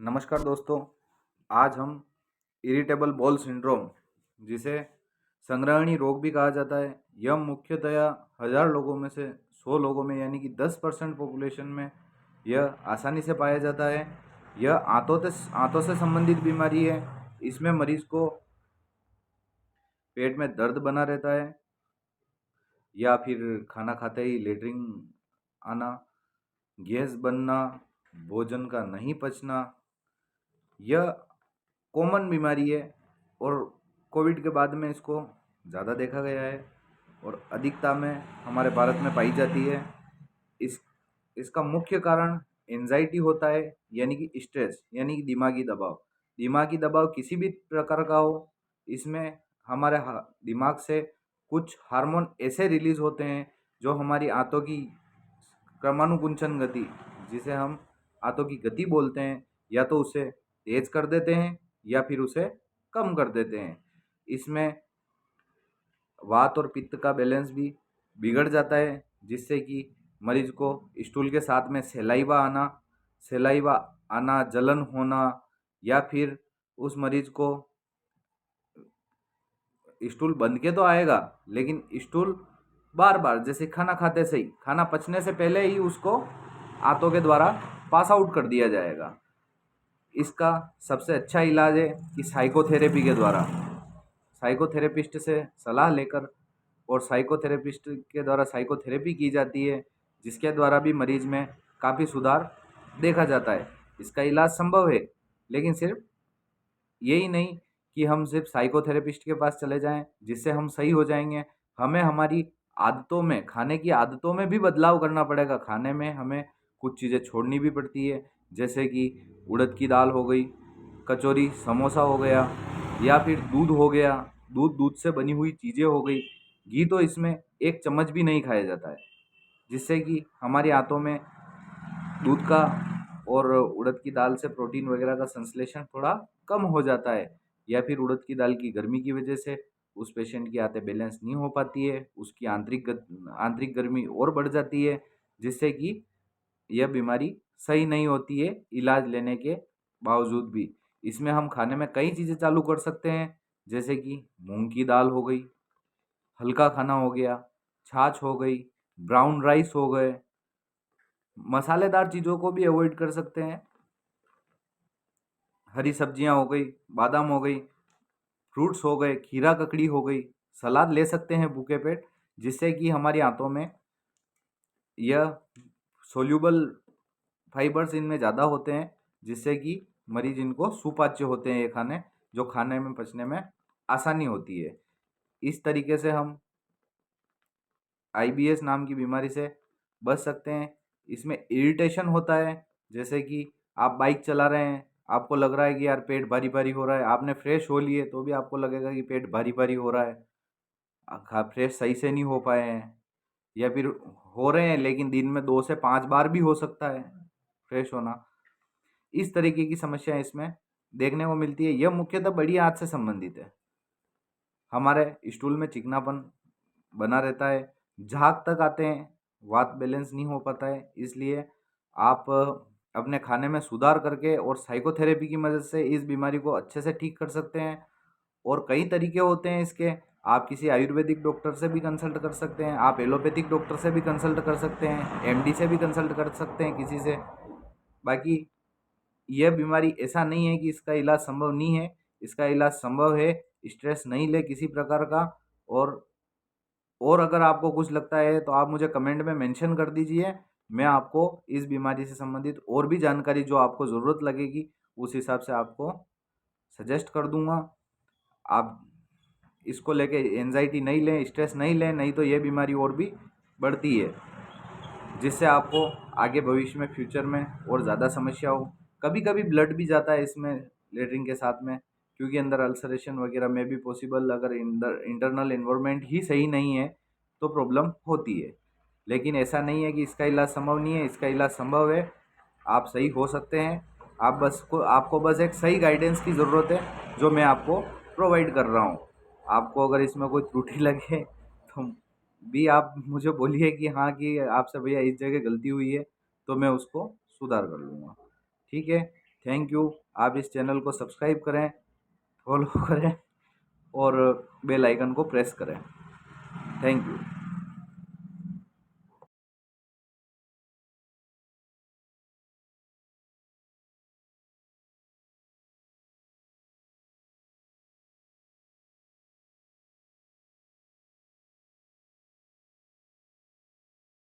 नमस्कार दोस्तों। आज हम इरिटेबल बॉल सिंड्रोम, जिसे संग्रहणी रोग भी कहा जाता है, यह मुख्यतया 1000 लोगों में से 100 लोगों में यानी कि 10% पॉपुलेशन में यह आसानी से पाया जाता है। यह आंतों से संबंधित बीमारी है। इसमें मरीज को पेट में दर्द बना रहता है या फिर खाना खाते ही लेटरिन आना, गैस बनना, भोजन का नहीं पचना, यह कॉमन बीमारी है और कोविड के बाद में इसको ज़्यादा देखा गया है और अधिकता में हमारे भारत में पाई जाती है। इसका मुख्य कारण एंजाइटी होता है, यानी कि स्ट्रेस, यानी कि दिमागी दबाव। दिमागी दबाव किसी भी प्रकार का हो, इसमें हमारे दिमाग से कुछ हार्मोन ऐसे रिलीज होते हैं जो हमारी आंतों की क्रमानुकुंचन गति, जिसे हम आंतों की गति बोलते हैं, या तो उसे तेज कर देते हैं या फिर उसे कम कर देते हैं। इसमें वात और पित्त का बैलेंस भी बिगड़ जाता है, जिससे कि मरीज को स्टूल के साथ में सलाइवा आना, जलन होना, या फिर उस मरीज को स्टूल बंद के तो आएगा, लेकिन स्टूल बार बार, जैसे खाना खाते से ही, खाना पचने से पहले ही उसको आंतों के द्वारा पास आउट कर दिया जाएगा। इसका सबसे अच्छा इलाज है कि साइकोथेरेपी के द्वारा, साइकोथेरेपिस्ट से सलाह लेकर और साइकोथेरेपिस्ट के द्वारा साइकोथेरेपी की जाती है, जिसके द्वारा भी मरीज में काफ़ी सुधार देखा जाता है। इसका इलाज संभव है, लेकिन सिर्फ यही नहीं कि हम सिर्फ साइकोथेरेपिस्ट के पास चले जाएं जिससे हम सही हो जाएंगे। हमें हमारी आदतों में, खाने की आदतों में भी बदलाव करना पड़ेगा। खाने में हमें कुछ चीज़ें छोड़नी भी पड़ती है, जैसे कि उड़द की दाल हो गई, कचौरी, समोसा हो गया, या फिर दूध हो गया, दूध से बनी हुई चीज़ें हो गई। घी तो इसमें एक चम्मच भी नहीं खाया जाता है, जिससे कि हमारी आंतों में दूध का और उड़द की दाल से प्रोटीन वगैरह का संश्लेषण थोड़ा कम हो जाता है, या फिर उड़द की दाल की गर्मी की वजह से उस पेशेंट की आंतें बैलेंस नहीं हो पाती है, उसकी आंतरिक गर्मी और बढ़ जाती है, जिससे कि यह बीमारी सही नहीं होती है इलाज लेने के बावजूद भी। इसमें हम खाने में कई चीज़ें चालू कर सकते हैं, जैसे कि मूंग की दाल हो गई, हल्का खाना हो गया, छाछ हो गई, ब्राउन राइस हो गए, मसालेदार चीज़ों को भी अवॉइड कर सकते हैं। हरी सब्जियां हो गई, बादाम हो गई, फ्रूट्स हो गए, खीरा ककड़ी हो गई, सलाद ले सकते हैं भूखे पेट, जिससे कि हमारी आंतों में यह सोल्यूबल फाइबर्स इनमें ज़्यादा होते हैं, जिससे कि मरीज इनको सुपाच्य होते हैं, ये खाने जो खाने में पचने में आसानी होती है। इस तरीके से हम आईबीएस नाम की बीमारी से बच सकते हैं। इसमें इरिटेशन होता है, जैसे कि आप बाइक चला रहे हैं, आपको लग रहा है कि यार पेट भारी भारी हो रहा है, आपने फ्रेश हो लिए तो भी आपको लगेगा कि पेट भारी भारी हो रहा है, फ्रेश सही से नहीं हो पाए हैं, या फिर हो रहे हैं लेकिन दिन में 2 से 5 बार भी हो सकता है फ्रेश होना। इस तरीके की समस्या इसमें देखने को मिलती है। यह मुख्यतः बड़ी आंत से संबंधित है। हमारे स्टूल में चिकनापन बना रहता है, झाग तक आते हैं, वात बैलेंस नहीं हो पाता है। इसलिए आप अपने खाने में सुधार करके और साइकोथेरेपी की मदद से इस बीमारी को अच्छे से ठीक कर सकते हैं। और कई तरीके होते हैं इसके। आप किसी आयुर्वेदिक डॉक्टर से भी कंसल्ट कर सकते हैं, आप एलोपैथिक डॉक्टर से भी कंसल्ट कर सकते हैं, एमडी से भी कंसल्ट कर सकते हैं किसी से। बाकी यह बीमारी ऐसा नहीं है कि इसका इलाज संभव नहीं है, इसका इलाज संभव है। स्ट्रेस नहीं ले किसी प्रकार का। और अगर आपको कुछ लगता है तो आप मुझे कमेंट में मेंशन कर दीजिए। मैं आपको इस बीमारी से संबंधित और भी जानकारी जो आपको ज़रूरत लगेगी उस हिसाब से आपको सजेस्ट कर दूंगा। आप इसको लेके एंजाइटी नहीं लें, स्ट्रेस नहीं लें, नहीं तो यह बीमारी और भी बढ़ती है, जिससे आपको आगे भविष्य में, फ्यूचर में और ज़्यादा समस्या हो। कभी कभी ब्लड भी जाता है इसमें लेटरिन के साथ में, क्योंकि अंदर अल्सरेशन वगैरह में भी पॉसिबल, अगर इंटरनल एनवायरनमेंट ही सही नहीं है तो प्रॉब्लम होती है। लेकिन ऐसा नहीं है कि इसका इलाज संभव नहीं है, इसका इलाज संभव है। आप सही हो सकते हैं। आपको बस एक सही गाइडेंस की ज़रूरत है, जो मैं आपको प्रोवाइड कर रहा हूँ। आपको अगर इसमें कोई त्रुटि लगे तो भी आप मुझे बोलिए कि हाँ, कि आपसे भैया इस जगह गलती हुई है, तो मैं उसको सुधार कर लूँगा। ठीक है। Thank you. आप इस चैनल को सब्सक्राइब करें, फॉलो करें और बेल आइकन को प्रेस करें। Thank you.